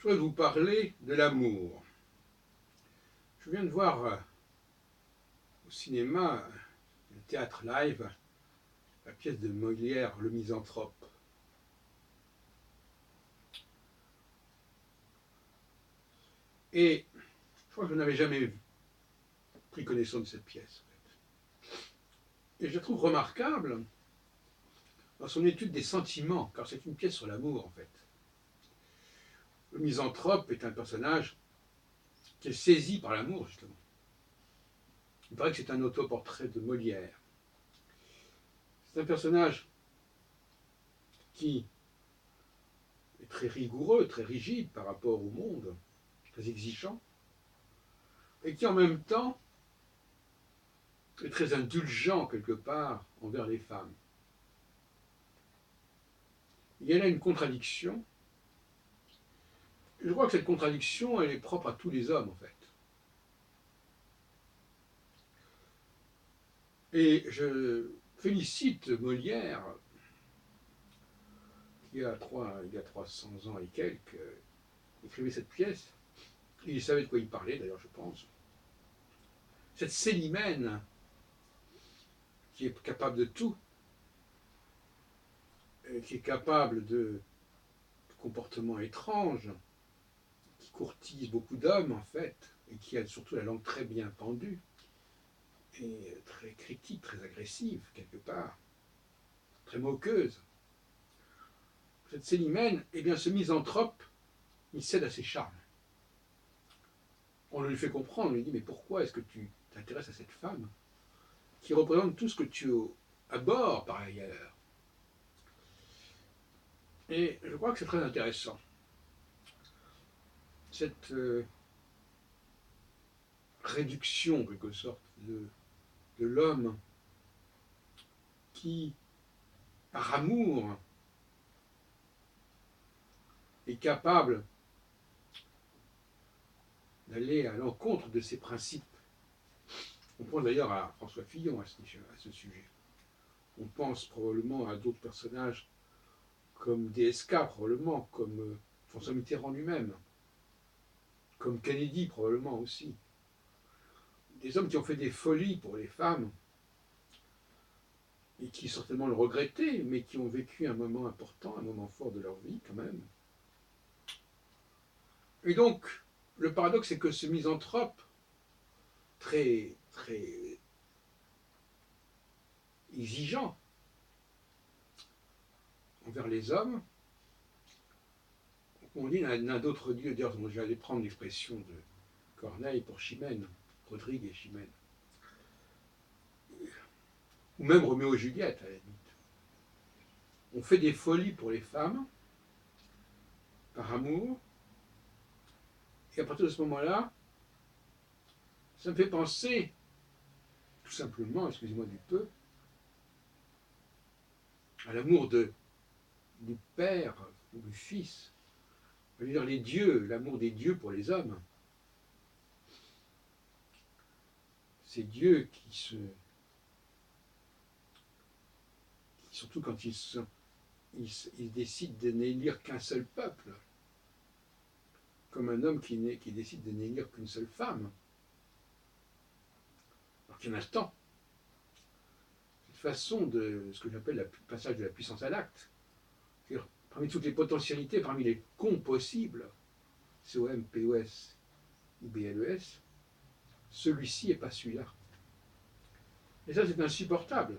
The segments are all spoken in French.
Je voudrais vous parler de l'amour. Je viens de voir au cinéma, le théâtre live, la pièce de Molière, Le Misanthrope. Et je crois que je n'avais jamais pris connaissance de cette pièce. Et je la trouve remarquable dans son étude des sentiments, car c'est une pièce sur l'amour en fait. Le misanthrope est un personnage qui est saisi par l'amour, justement. Il paraît que c'est un autoportrait de Molière. C'est un personnage qui est très rigoureux, très rigide par rapport au monde, très exigeant, et qui en même temps est très indulgent quelque part envers les femmes. Il y a là une contradiction. Je crois que cette contradiction, elle est propre à tous les hommes en fait. Et je félicite Molière, qui il y a 300 ans et quelques, écrivait cette pièce. Il savait de quoi il parlait d'ailleurs, je pense. Cette Célimène, qui est capable de tout, qui est capable de comportements étranges, qui courtise beaucoup d'hommes en fait, et qui a surtout la langue très bien pendue, et très critique, très agressive quelque part, très moqueuse. Cette Célimène, eh bien ce misanthrope, il cède à ses charmes. On lui fait comprendre, on lui dit mais pourquoi est-ce que tu t'intéresses à cette femme qui représente tout ce que tu abordes par ailleurs. Et je crois que c'est très intéressant. Cette réduction, en quelque sorte, de l'homme qui, par amour, est capable d'aller à l'encontre de ses principes. On pense d'ailleurs à François Fillon à ce sujet. On pense probablement à d'autres personnages comme DSK, probablement, comme François Mitterrand lui-même, comme Kennedy, probablement aussi. Des hommes qui ont fait des folies pour les femmes, et qui certainement le regrettaient, mais qui ont vécu un moment important, un moment fort de leur vie quand même. Et donc, le paradoxe, c'est que ce misanthrope, très, très exigeant envers les hommes, on dit n'a d'autre Dieu, d'ailleurs, j'allais prendre l'expression de Corneille pour Chimène, Rodrigue et Chimène, ou même Roméo et Juliette, à la limite. On fait des folies pour les femmes, par amour, et à partir de ce moment-là, ça me fait penser, tout simplement, excusez-moi du peu, à l'amour du Père ou du Fils. Je veux dire, les dieux, l'amour des dieux pour les hommes. Ces dieux surtout quand ils décident de n'élire qu'un seul peuple, comme un homme qui décide de n'élire qu'une seule femme, alors qu'il y en a tant. Cette façon de ce que j'appelle le passage de la puissance à l'acte, c'est-à-dire parmi toutes les potentialités, parmi les cons possibles, COM, POS, IBLES, celui-ci et pas celui-là. Et ça, c'est insupportable.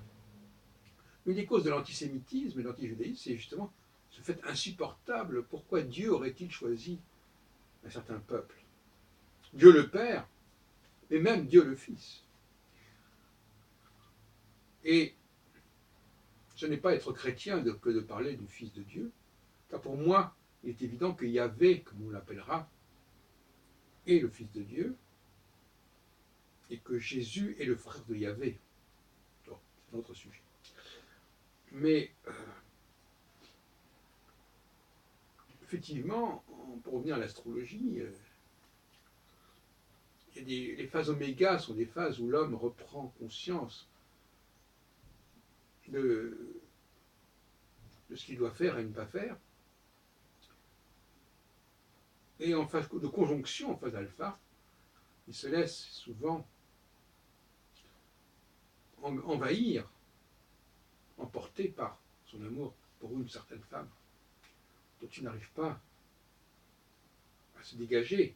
Une des causes de l'antisémitisme et de l'antijudaïsme, c'est justement ce fait insupportable. Pourquoi Dieu aurait-il choisi un certain peuple? Dieu le Père, mais même Dieu le Fils. Et ce n'est pas être chrétien que de parler du Fils de Dieu, car pour moi, il est évident que Yahvé, comme on l'appellera, est le Fils de Dieu, et que Jésus est le frère de Yahvé. Bon, c'est un autre sujet. Mais effectivement, pour revenir à l'astrologie, les phases oméga sont des phases où l'homme reprend conscience de ce qu'il doit faire et ne pas faire. Et en phase de conjonction, en phase alpha, il se laisse souvent envahir, emporté par son amour pour une certaine femme, dont il n'arrive pas à se dégager,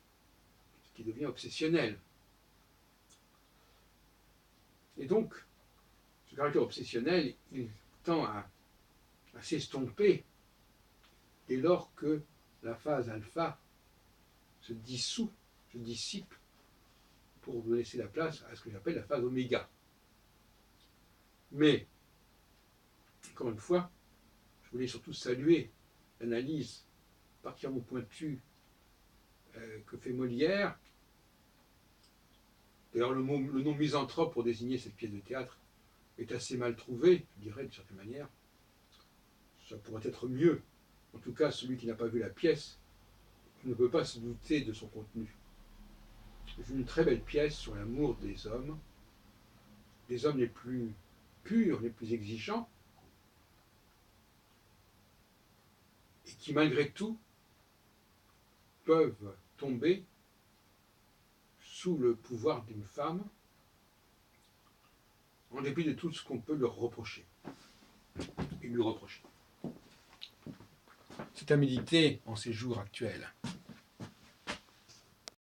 ce qui devient obsessionnel. Et donc, ce caractère obsessionnel, il tend à s'estomper dès lors que la phase alpha se dissout, se dissipe, pour laisser la place à ce que j'appelle la phase oméga. Mais, encore une fois, je voulais surtout saluer l'analyse particulièrement pointue que fait Molière. D'ailleurs, le nom misanthrope pour désigner cette pièce de théâtre est assez mal trouvé, je dirais, d'une certaine manière. Ça pourrait être mieux. En tout cas, celui qui n'a pas vu la pièce ne peut pas se douter de son contenu. C'est une très belle pièce sur l'amour des hommes les plus purs, les plus exigeants, et qui malgré tout peuvent tomber sous le pouvoir d'une femme, en dépit de tout ce qu'on peut leur reprocher et lui reprocher. C'est à méditer en ces jours actuels.